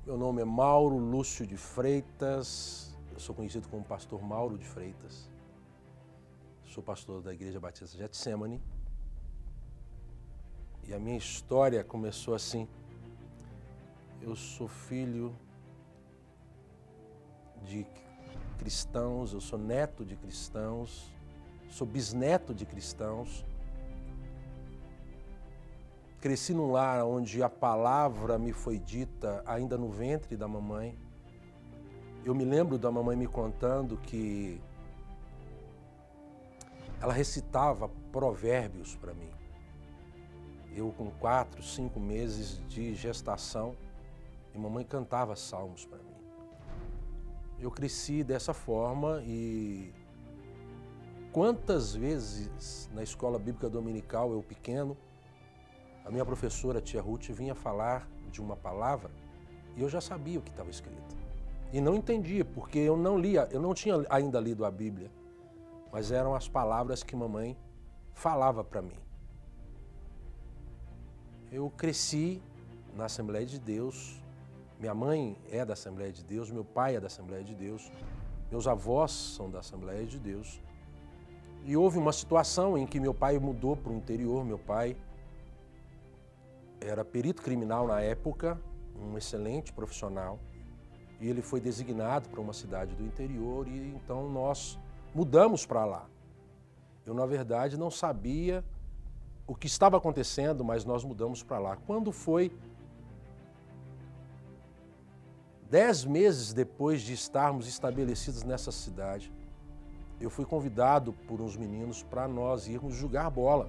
Meu nome é Mauro Lúcio de Freitas, eu sou conhecido como pastor Mauro de Freitas. Sou pastor da Igreja Batista Getsemane. E a minha história começou assim. Eu sou filho de cristãos, eu sou neto de cristãos, sou bisneto de cristãos. Cresci num lar onde a palavra me foi dita ainda no ventre da mamãe. Eu me lembro da mamãe me contando que ela recitava provérbios para mim. Eu com 4, 5 meses de gestação, e mamãe cantava salmos para mim. Eu cresci dessa forma e quantas vezes na escola bíblica dominical, eu pequeno, a minha professora, tia Ruth, vinha falar de uma palavra e eu já sabia o que estava escrito. E não entendia, porque eu não tinha ainda lido a Bíblia, mas eram as palavras que mamãe falava para mim. Eu cresci na Assembleia de Deus, minha mãe é da Assembleia de Deus, meu pai é da Assembleia de Deus, meus avós são da Assembleia de Deus. E houve uma situação em que meu pai mudou para o interior, meu pai era perito criminal na época, um excelente profissional, e ele foi designado para uma cidade do interior e então nós mudamos para lá. Eu, na verdade, não sabia o que estava acontecendo, mas nós mudamos para lá. Quando foi 10 meses depois de estarmos estabelecidos nessa cidade, eu fui convidado por uns meninos para nós irmos jogar bola.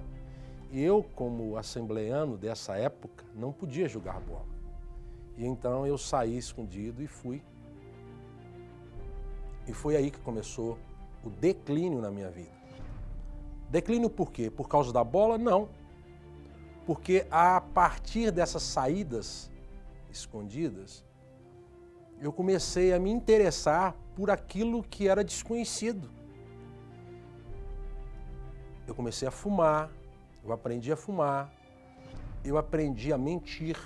Eu, como assembleano dessa época, não podia jogar bola. E então eu saí escondido e fui. E foi aí que começou o declínio na minha vida. Declínio por quê? Por causa da bola? Não. Porque a partir dessas saídas escondidas, eu comecei a me interessar por aquilo que era desconhecido. Eu comecei a fumar. Eu aprendi a fumar, eu aprendi a mentir.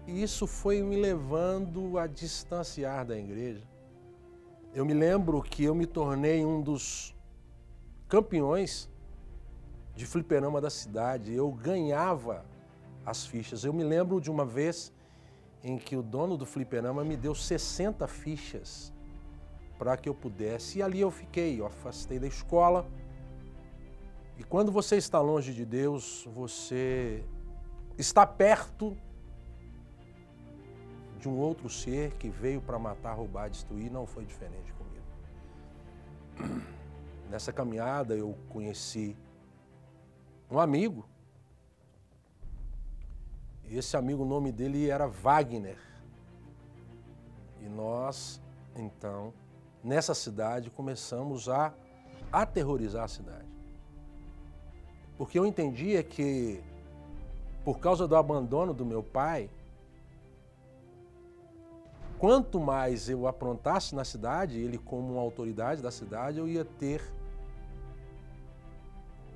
E isso foi me levando a distanciar da igreja. Eu me lembro que eu me tornei um dos campeões de fliperama da cidade. Eu ganhava as fichas. Eu me lembro de uma vez em que o dono do fliperama me deu 60 fichas para que eu pudesse. E ali eu fiquei, eu afastei da escola. E quando você está longe de Deus, você está perto de um outro ser que veio para matar, roubar, destruir, não foi diferente comigo. Nessa caminhada eu conheci um amigo. E esse amigo, o nome dele era Wagner. E nós, então, nessa cidade, começamos a aterrorizar a cidade. Porque eu entendia que, por causa do abandono do meu pai, quanto mais eu aprontasse na cidade, ele como uma autoridade da cidade, eu ia ter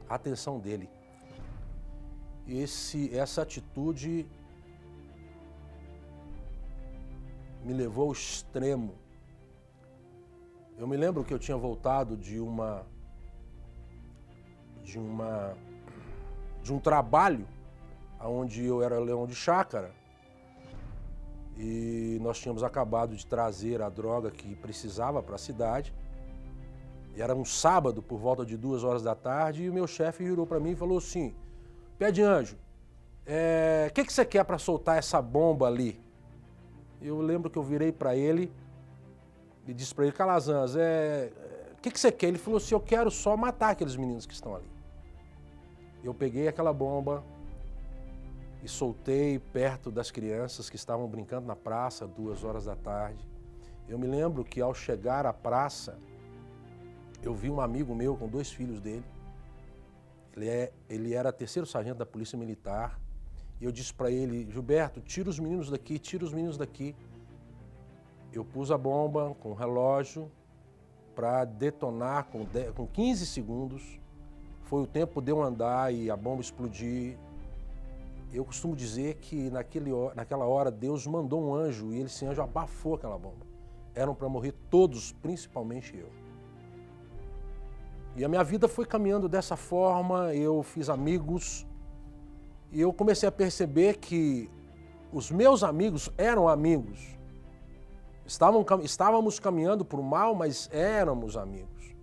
a atenção dele. Essa atitude me levou ao extremo. Eu me lembro que eu tinha voltado de um trabalho onde eu era leão de chácara e nós tínhamos acabado de trazer a droga que precisava para a cidade. E era um sábado por volta de 2 horas da tarde e o meu chefe virou para mim e falou assim: Pé de anjo, o que você quer para soltar essa bomba ali? Eu lembro que eu virei para ele e disse para ele: Calazans, o que você quer? Ele falou assim: eu quero só matar aqueles meninos que estão ali. Eu peguei aquela bomba e soltei perto das crianças que estavam brincando na praça, 2 horas da tarde. Eu me lembro que ao chegar à praça, eu vi um amigo meu com 2 filhos dele. Ele era 3º sargento da Polícia Militar. E eu disse para ele: Gilberto, tira os meninos daqui, tira os meninos daqui. Eu pus a bomba com o relógio para detonar com 15 segundos. Foi o tempo de eu andar e a bomba explodir. eu costumo dizer que naquela hora Deus mandou um anjo e esse anjo abafou aquela bomba. Eram para morrer todos, principalmente eu. E a minha vida foi caminhando dessa forma, eu fiz amigos e eu comecei a perceber que os meus amigos eram amigos. Estávamos caminhando para o mal, mas éramos amigos.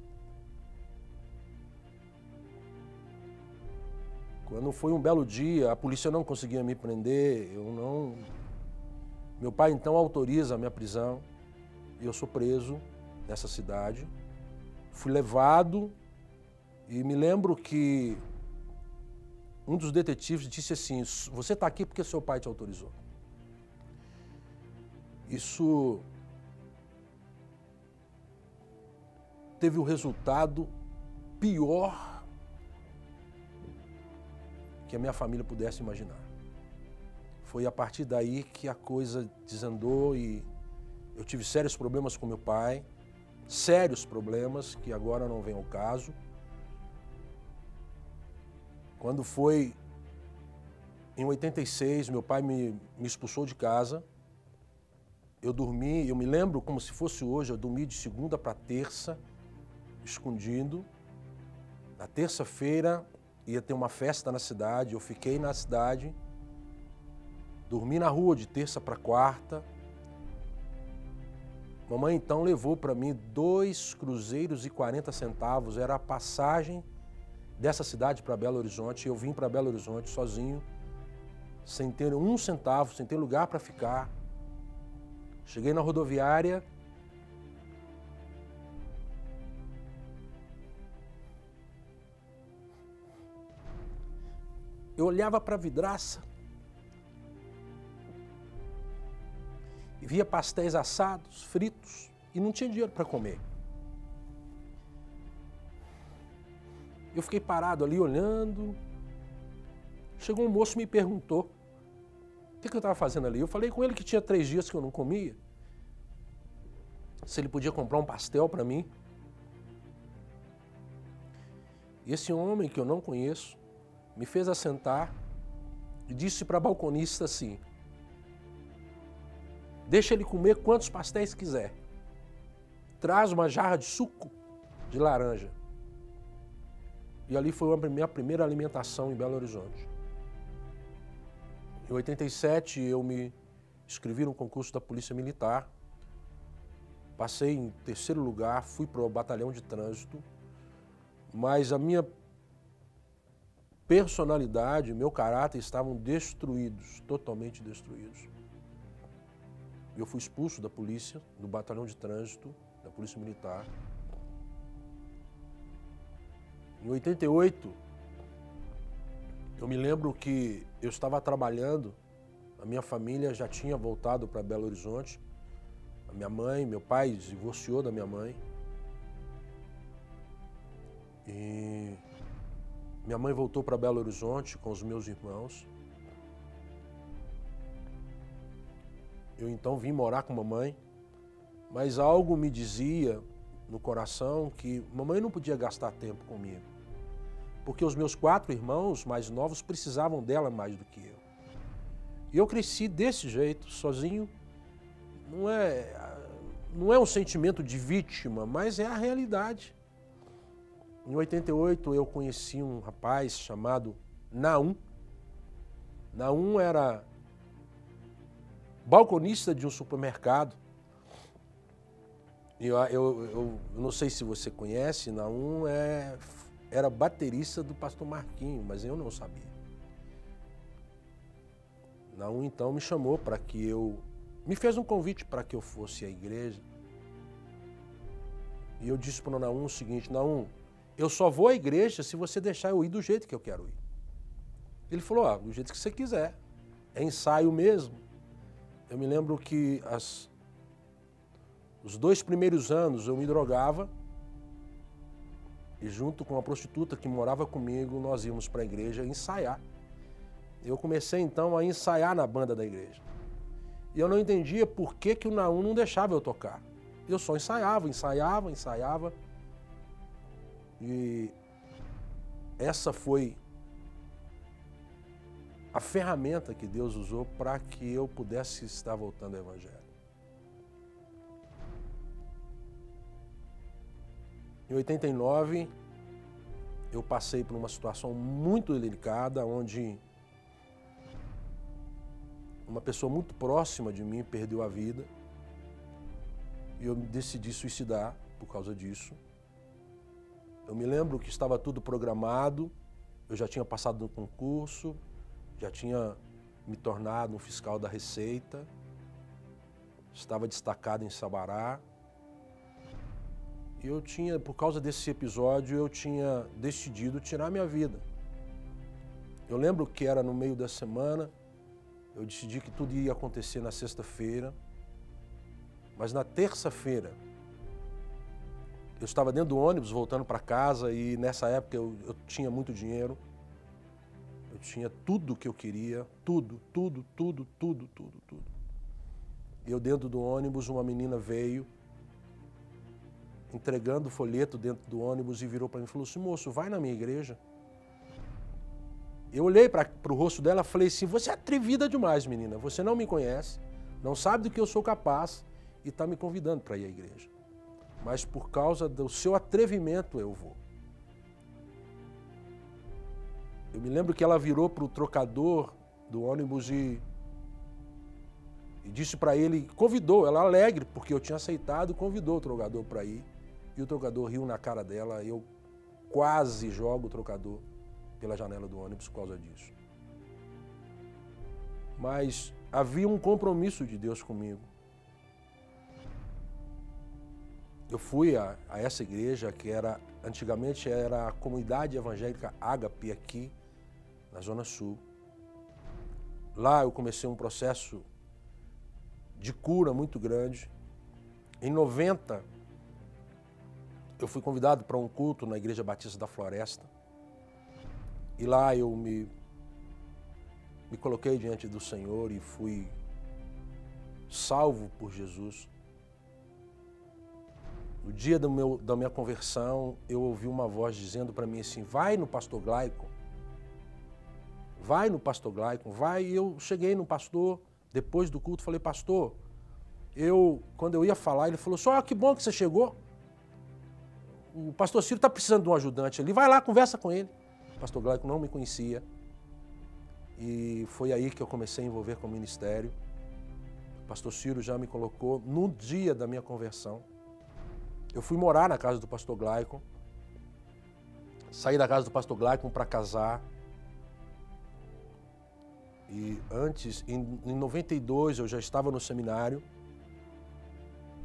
Quando foi um belo dia, a polícia não conseguia me prender, Meu pai então autoriza a minha prisão, eu sou preso nessa cidade, fui levado e me lembro que um dos detetives disse assim, você está aqui porque seu pai te autorizou. Isso teve o resultado pior que a minha família pudesse imaginar. Foi a partir daí que a coisa desandou e eu tive sérios problemas com meu pai, sérios problemas que agora não vem ao caso. Quando foi em 86, meu pai me expulsou de casa. Eu me lembro como se fosse hoje, eu dormi de segunda para terça, escondido. Na terça-feira ia ter uma festa na cidade, eu fiquei na cidade, dormi na rua de terça para quarta. Mamãe então levou para mim 2 cruzeiros e 40 centavos, era a passagem dessa cidade para Belo Horizonte. Eu vim para Belo Horizonte sozinho, sem ter 1 centavo, sem ter lugar para ficar. Cheguei na rodoviária, eu olhava para a vidraça e via pastéis assados, fritos, e não tinha dinheiro para comer. Eu fiquei parado ali olhando. Chegou um moço e me perguntou o que eu estava fazendo ali. Eu falei com ele que tinha 3 dias que eu não comia, se ele podia comprar um pastel para mim. E esse homem que eu não conheço me fez assentar e disse para a balconista assim, deixa ele comer quantos pastéis quiser, traz uma jarra de suco de laranja. E ali foi a minha primeira alimentação em Belo Horizonte. Em 87 eu me inscrevi no concurso da Polícia Militar, passei em 3º lugar, fui para o batalhão de trânsito, mas a minha personalidade, meu caráter estavam destruídos, totalmente destruídos. Eu fui expulso da polícia, do batalhão de trânsito, da Polícia Militar. Em 88, eu me lembro que eu estava trabalhando, a minha família já tinha voltado para Belo Horizonte, a minha mãe, meu pai divorciou da minha mãe. E minha mãe voltou para Belo Horizonte com os meus irmãos. Eu então vim morar com mamãe, mas algo me dizia no coração que mamãe não podia gastar tempo comigo, porque os meus 4 irmãos mais novos precisavam dela mais do que eu. E eu cresci desse jeito, sozinho. Não é um sentimento de vítima, mas é a realidade. Em 88 eu conheci um rapaz chamado Naum. Naum era balconista de um supermercado. Eu não sei se você conhece, Naum era baterista do pastor Marquinho, mas eu não sabia. Naum então me chamou para que me fez um convite para que eu fosse à igreja. E eu disse para o Naum o seguinte, Naum, eu só vou à igreja se você deixar eu ir do jeito que eu quero ir. Ele falou, do jeito que você quiser, é ensaio mesmo. Eu me lembro que os 2 primeiros anos eu me drogava e junto com a prostituta que morava comigo, nós íamos para a igreja ensaiar. Eu comecei então a ensaiar na banda da igreja. E eu não entendia por que o Naum não deixava eu tocar. Eu só ensaiava. E essa foi a ferramenta que Deus usou para que eu pudesse estar voltando ao Evangelho. Em 89, eu passei por uma situação muito delicada, onde uma pessoa muito próxima de mim perdeu a vida e eu decidi suicidar por causa disso. Eu me lembro que estava tudo programado, eu já tinha passado no concurso, já tinha me tornado um fiscal da Receita, estava destacado em Sabará. E eu tinha, por causa desse episódio, eu tinha decidido tirar minha vida. Eu lembro que era no meio da semana, eu decidi que tudo ia acontecer na sexta-feira, mas na terça-feira, eu estava dentro do ônibus voltando para casa e nessa época eu tinha muito dinheiro, eu tinha tudo o que eu queria, tudo. E eu dentro do ônibus, uma menina veio, entregando o folheto dentro do ônibus e virou para mim e falou assim: moço, vai na minha igreja. Eu olhei para o rosto dela e falei assim: você é atrevida demais, menina, você não me conhece, não sabe do que eu sou capaz e está me convidando para ir à igreja. Mas por causa do seu atrevimento eu vou. Eu me lembro que ela virou para o trocador do ônibus e disse para ele, convidou, ela alegre, porque eu tinha aceitado, convidou o trocador para ir. E o trocador riu na cara dela, eu quase jogo o trocador pela janela do ônibus por causa disso. Mas havia um compromisso de Deus comigo. Eu fui a essa igreja que antigamente era a comunidade evangélica Ágape aqui na Zona Sul. Lá eu comecei um processo de cura muito grande. Em 90, eu fui convidado para um culto na Igreja Batista da Floresta. E lá eu me coloquei diante do Senhor e fui salvo por Jesus. No dia da minha conversão, eu ouvi uma voz dizendo para mim assim: vai no pastor Glaicon. Vai no pastor Glaicon, vai. E eu cheguei no pastor, depois do culto, falei: pastor, quando eu ia falar, ele falou: só que bom que você chegou. O pastor Ciro está precisando de um ajudante ali, vai lá, conversa com ele. O pastor Glaicon não me conhecia. E foi aí que eu comecei a envolver com o ministério. O pastor Ciro já me colocou no dia da minha conversão. Eu fui morar na casa do pastor Glaicon. Saí da casa do pastor Glaicon para casar. E antes, em 92, eu já estava no seminário.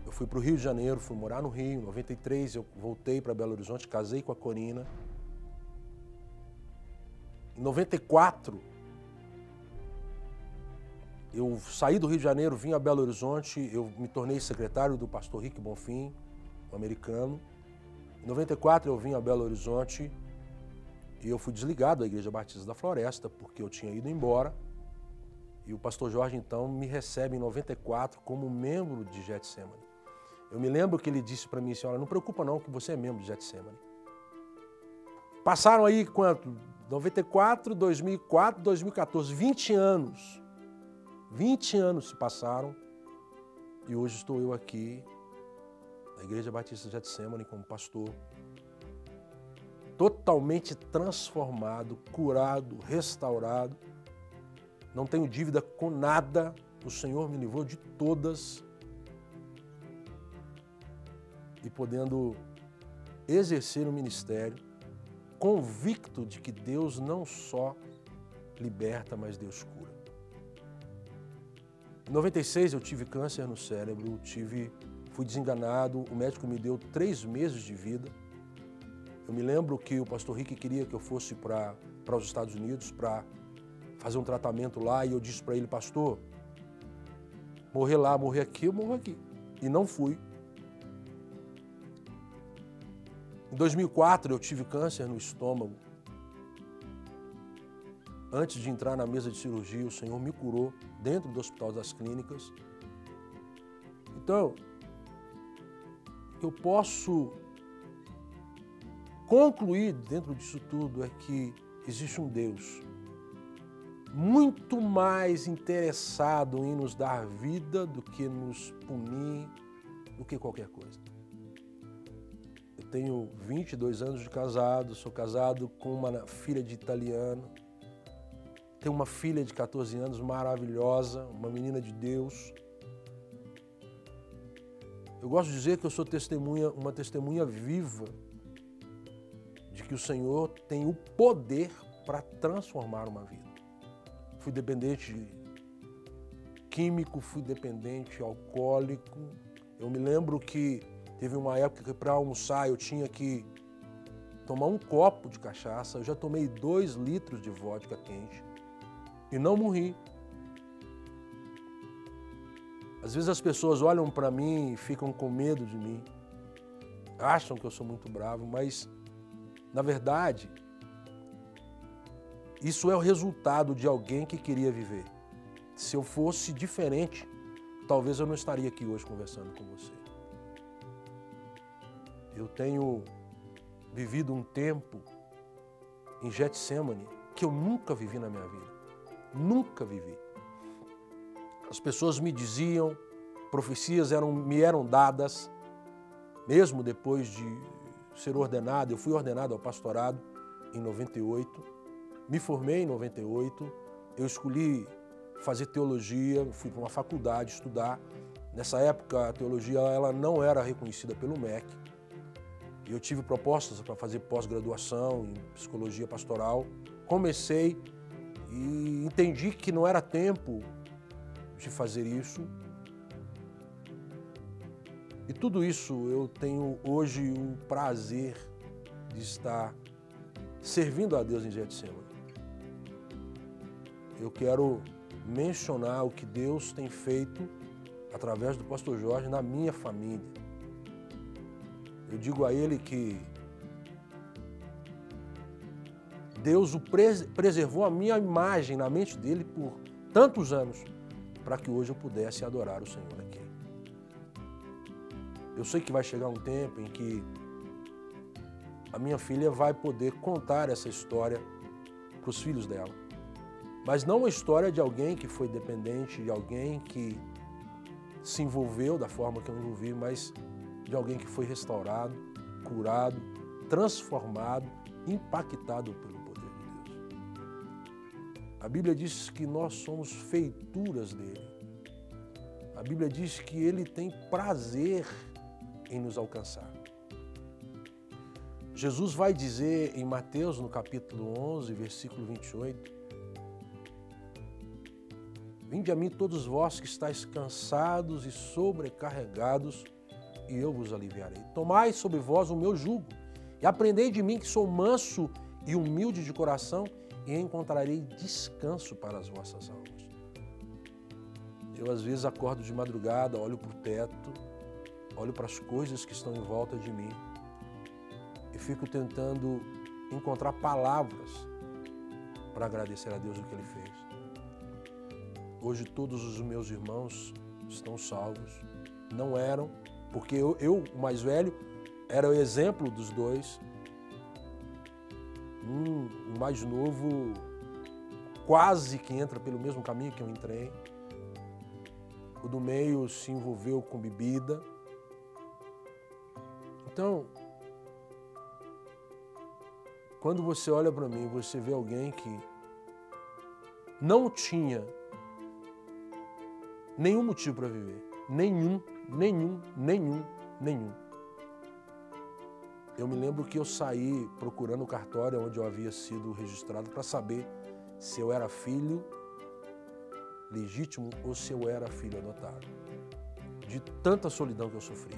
Eu fui para o Rio de Janeiro, fui morar no Rio. Em 93, eu voltei para Belo Horizonte, casei com a Corina. Em 94, eu saí do Rio de Janeiro, vim a Belo Horizonte, eu me tornei secretário do pastor Rick Bonfim, um americano. Em 94, eu vim a Belo Horizonte e eu fui desligado da Igreja Batista da Floresta, porque eu tinha ido embora. E o pastor Jorge, então, me recebe em 94 como membro de Getsemane. Eu me lembro que ele disse para mim assim: olha, não preocupa não, que você é membro de Getsemane. Passaram aí quanto? 94, 2004, 2014, 20 anos. 20 anos se passaram e hoje estou eu aqui na Igreja Batista de Getsemane como pastor, totalmente transformado, curado, restaurado. Não tenho dívida com nada, o Senhor me livrou de todas e podendo exercer o ministério, convicto de que Deus não só liberta, mas Deus cura. Em 96 eu tive câncer no cérebro, fui desenganado, o médico me deu 3 meses de vida. Eu me lembro que o pastor Rick queria que eu fosse para os Estados Unidos para fazer um tratamento lá e eu disse para ele: pastor, morrer lá, morrer aqui, eu morro aqui. E não fui. Em 2004 eu tive câncer no estômago. Antes de entrar na mesa de cirurgia, o Senhor me curou dentro do Hospital das Clínicas. Então, o que eu posso concluir dentro disso tudo é que existe um Deus muito mais interessado em nos dar vida do que nos punir, do que qualquer coisa. Eu tenho 22 anos de casado, sou casado com uma filha de italiano, tenho uma filha de 14 anos maravilhosa, uma menina de Deus. Eu gosto de dizer que eu sou uma testemunha viva de que o Senhor tem o poder para transformar uma vida. Fui dependente químico, fui dependente alcoólico. Eu me lembro que teve uma época que para almoçar eu tinha que tomar um copo de cachaça. Eu já tomei 2 litros de vodka quente e não morri. Às vezes as pessoas olham para mim e ficam com medo de mim. Acham que eu sou muito bravo, mas, na verdade, isso é o resultado de alguém que queria viver. Se eu fosse diferente, talvez eu não estaria aqui hoje conversando com você. Eu tenho vivido um tempo em Getsemane que eu nunca vivi na minha vida. Nunca vivi. As pessoas me diziam, profecias me eram dadas, mesmo depois de ser ordenado. Eu fui ordenado ao pastorado em 98. Me formei em 98, eu escolhi fazer teologia, fui para uma faculdade estudar. Nessa época, a teologia ela não era reconhecida pelo MEC. Eu tive propostas para fazer pós-graduação em psicologia pastoral. Comecei e entendi que não era tempo de fazer isso. E tudo isso eu tenho hoje o prazer de estar servindo a Deus em Getsemane. Eu quero mencionar o que Deus tem feito através do pastor Jorge na minha família. Eu digo a ele que Deus preservou a minha imagem na mente dele por tantos anos para que hoje eu pudesse adorar o Senhor aqui. Eu sei que vai chegar um tempo em que a minha filha vai poder contar essa história para os filhos dela. Mas não uma história de alguém que foi dependente, de alguém que se envolveu da forma que eu me envolvi, mas de alguém que foi restaurado, curado, transformado, impactado pelo poder de Deus. A Bíblia diz que nós somos feituras dele. A Bíblia diz que ele tem prazer em nos alcançar. Jesus vai dizer em Mateus, no capítulo 11, versículo 28, Vinde a mim todos vós que estáis cansados e sobrecarregados, e eu vos aliviarei. Tomai sobre vós o meu jugo, e aprendei de mim que sou manso e humilde de coração, e encontrarei descanso para as vossas almas. Eu às vezes acordo de madrugada, olho para o teto, olho para as coisas que estão em volta de mim, e fico tentando encontrar palavras para agradecer a Deus o que Ele fez. Hoje todos os meus irmãos estão salvos. Não eram, porque eu, o mais velho, era o exemplo dos dois. O mais novo quase que entra pelo mesmo caminho que eu entrei. O do meio se envolveu com bebida. Então, quando você olha para mim, você vê alguém que não tinha nenhum motivo para viver. Nenhum. Eu me lembro que eu saí procurando o cartório onde eu havia sido registrado para saber se eu era filho legítimo ou se eu era filho adotado. De tanta solidão que eu sofria.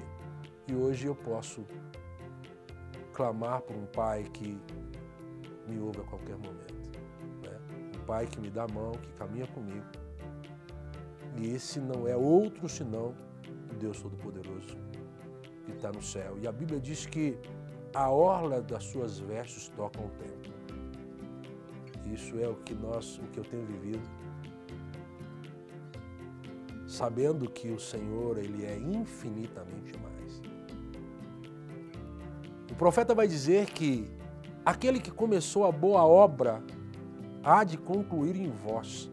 E hoje eu posso clamar por um pai que me ouve a qualquer momento. Né? Um pai que me dá a mão, que caminha comigo. E esse não é outro senão o Deus Todo-Poderoso que está no céu. E a Bíblia diz que a orla das suas vestes tocam o templo. Isso é o que eu tenho vivido, sabendo que o Senhor, Ele é infinitamente mais. O profeta vai dizer que aquele que começou a boa obra há de concluir em vós.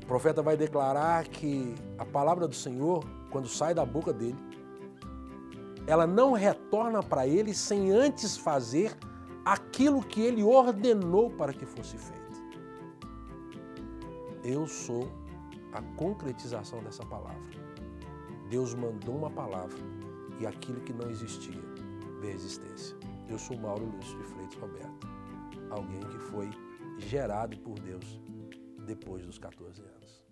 O profeta vai declarar que a palavra do Senhor, quando sai da boca dele, ela não retorna para ele sem antes fazer aquilo que ele ordenou para que fosse feito. Eu sou a concretização dessa palavra. Deus mandou uma palavra e aquilo que não existia veio à existência. Eu sou Mauro Lúcio de Freitas Roberto, alguém que foi gerado por Deus depois dos 14 anos.